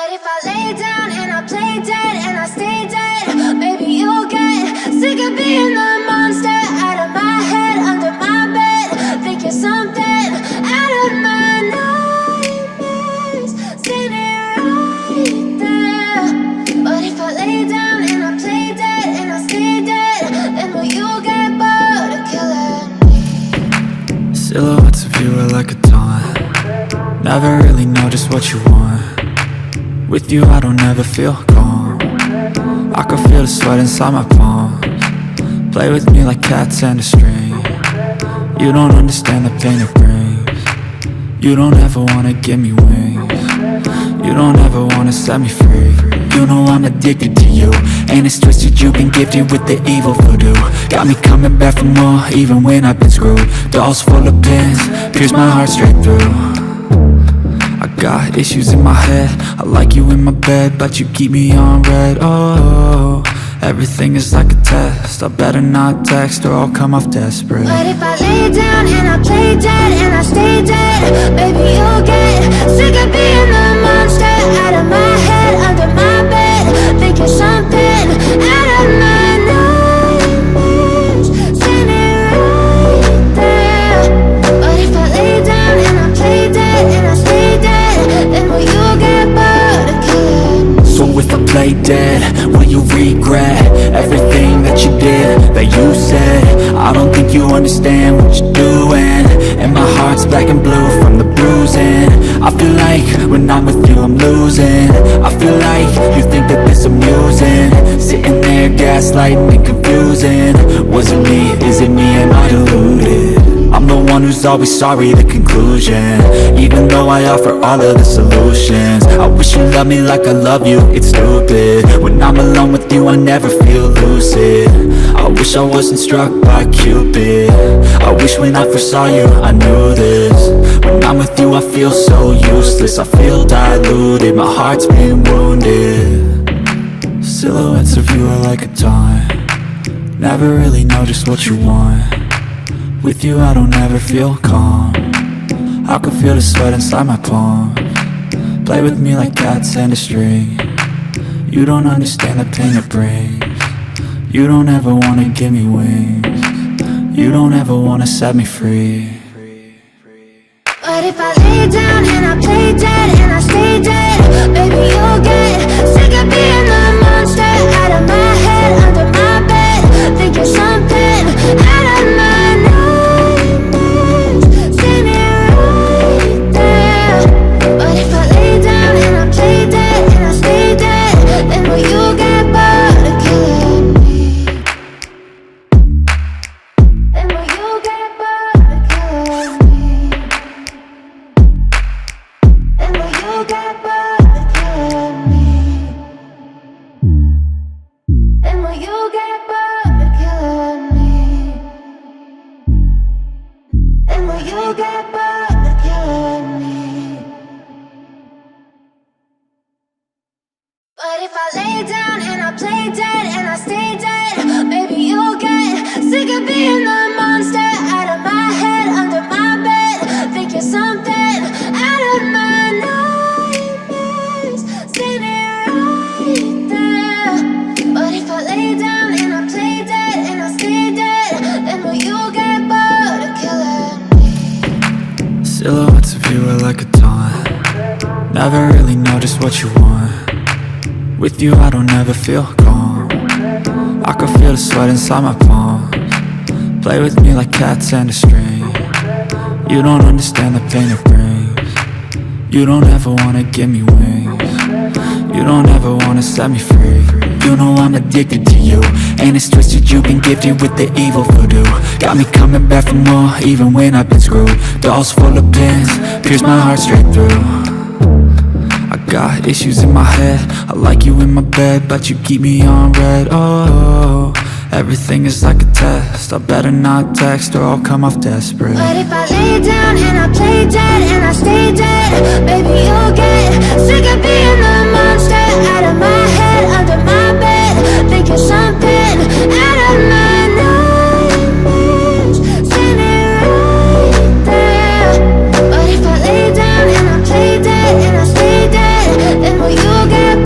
But if I lay down and I play dead and I stay dead, maybe you'll get sick of being the monster out of my head, under my bed. Think you're something out of my nightmares, standing right there. But if I lay down and I play dead and I stay dead, then will you get bored of killing me? Silhouettes of you are like a taunt. Never really know just what you want. With you I don't ever feel calm. I can feel the sweat inside my palms. Play with me like cats and a string. You don't understand the pain it brings. You don't ever wanna give me wings. You don't ever wanna set me free. You know I'm addicted to you, and it's twisted, you've been gifted with the evil voodoo. Got me coming back for more, even when I've been screwed. Dolls full of pins, pierce my heart straight through. I got issues in my head, I like you in my bed, but you keep me on red. Oh, everything is like a test, I better not text or I'll come off desperate. But if I lay down and I play dead and I stay dead, maybe you'll get sick of being the monster out of my head, under my bed. Think you're something out of my nightmares, standing right there. But if I lay down and I play dead and I stay dead, then will you get bored of killing me? So if I play dead, will you regret everything that you did, that you said? I don't think you understand what you're doing, and my heart's black and blue from the bruising. I feel like when I'm with you I'm losing. I feel like you think that this amusing, sitting there gaslighting and confusing. Was it me? Is it me? Am I deluded? I'm the one who's always sorry, the conclusion, even though I offer all of the solutions. I wish you loved me like I love you, it's stupid. When I'm alone with you I never feel lucid. I wish I wasn't struck by Cupid. I wish when I first saw you I knew this. When I'm with you I feel so useless, I feel diluted, my heart's been wounded. Silhouettes of you are like a taunt. Never really know just what you want. With you I don't ever feel calm. I can feel the sweat inside my palms. Play with me like cats and a string. You don't understand the pain it brings. You don't ever wanna give me wings. You don't ever wanna set me free. But if I lay down and I play dead and I stay dead, maybe you'll get sick of being the monster out of my head, under my bed. Think you're something out of my nightmares, standing right there. But if I lay down and I play dead and I stay dead, then will you get bored of killing me? Then will you get bored of killing me? And will you get bored of killing me? And will you get bored of killing me? And will you get bored of killing me? But if I lay down and I play dead and I stay dead, maybe you'll get sick of being the monster out of my head, under my bed. Think you're something out of my nightmares, standing right there. But if I lay down and I play dead and I stay dead, then will you get bored of killing me? Silhouettes of you are like a taunt. Never really know just what you want. With you I don't ever feel calm. I can feel the sweat inside my palms. Play with me like cats and a string. You don't understand the pain it brings. You don't ever wanna give me wings. You don't ever wanna set me free. You know I'm addicted to you, and it's twisted, you've been gifted with the evil voodoo. Got me coming back for more, even when I've been screwed. Dolls full of pins, pierce my heart straight through. I got issues in my head, I like you in my bed, but you keep me on red. Oh, everything is like a test, I better not text or I'll come off desperate. But if I lay down and I play dead and I stay dead, maybe you'll get sick of being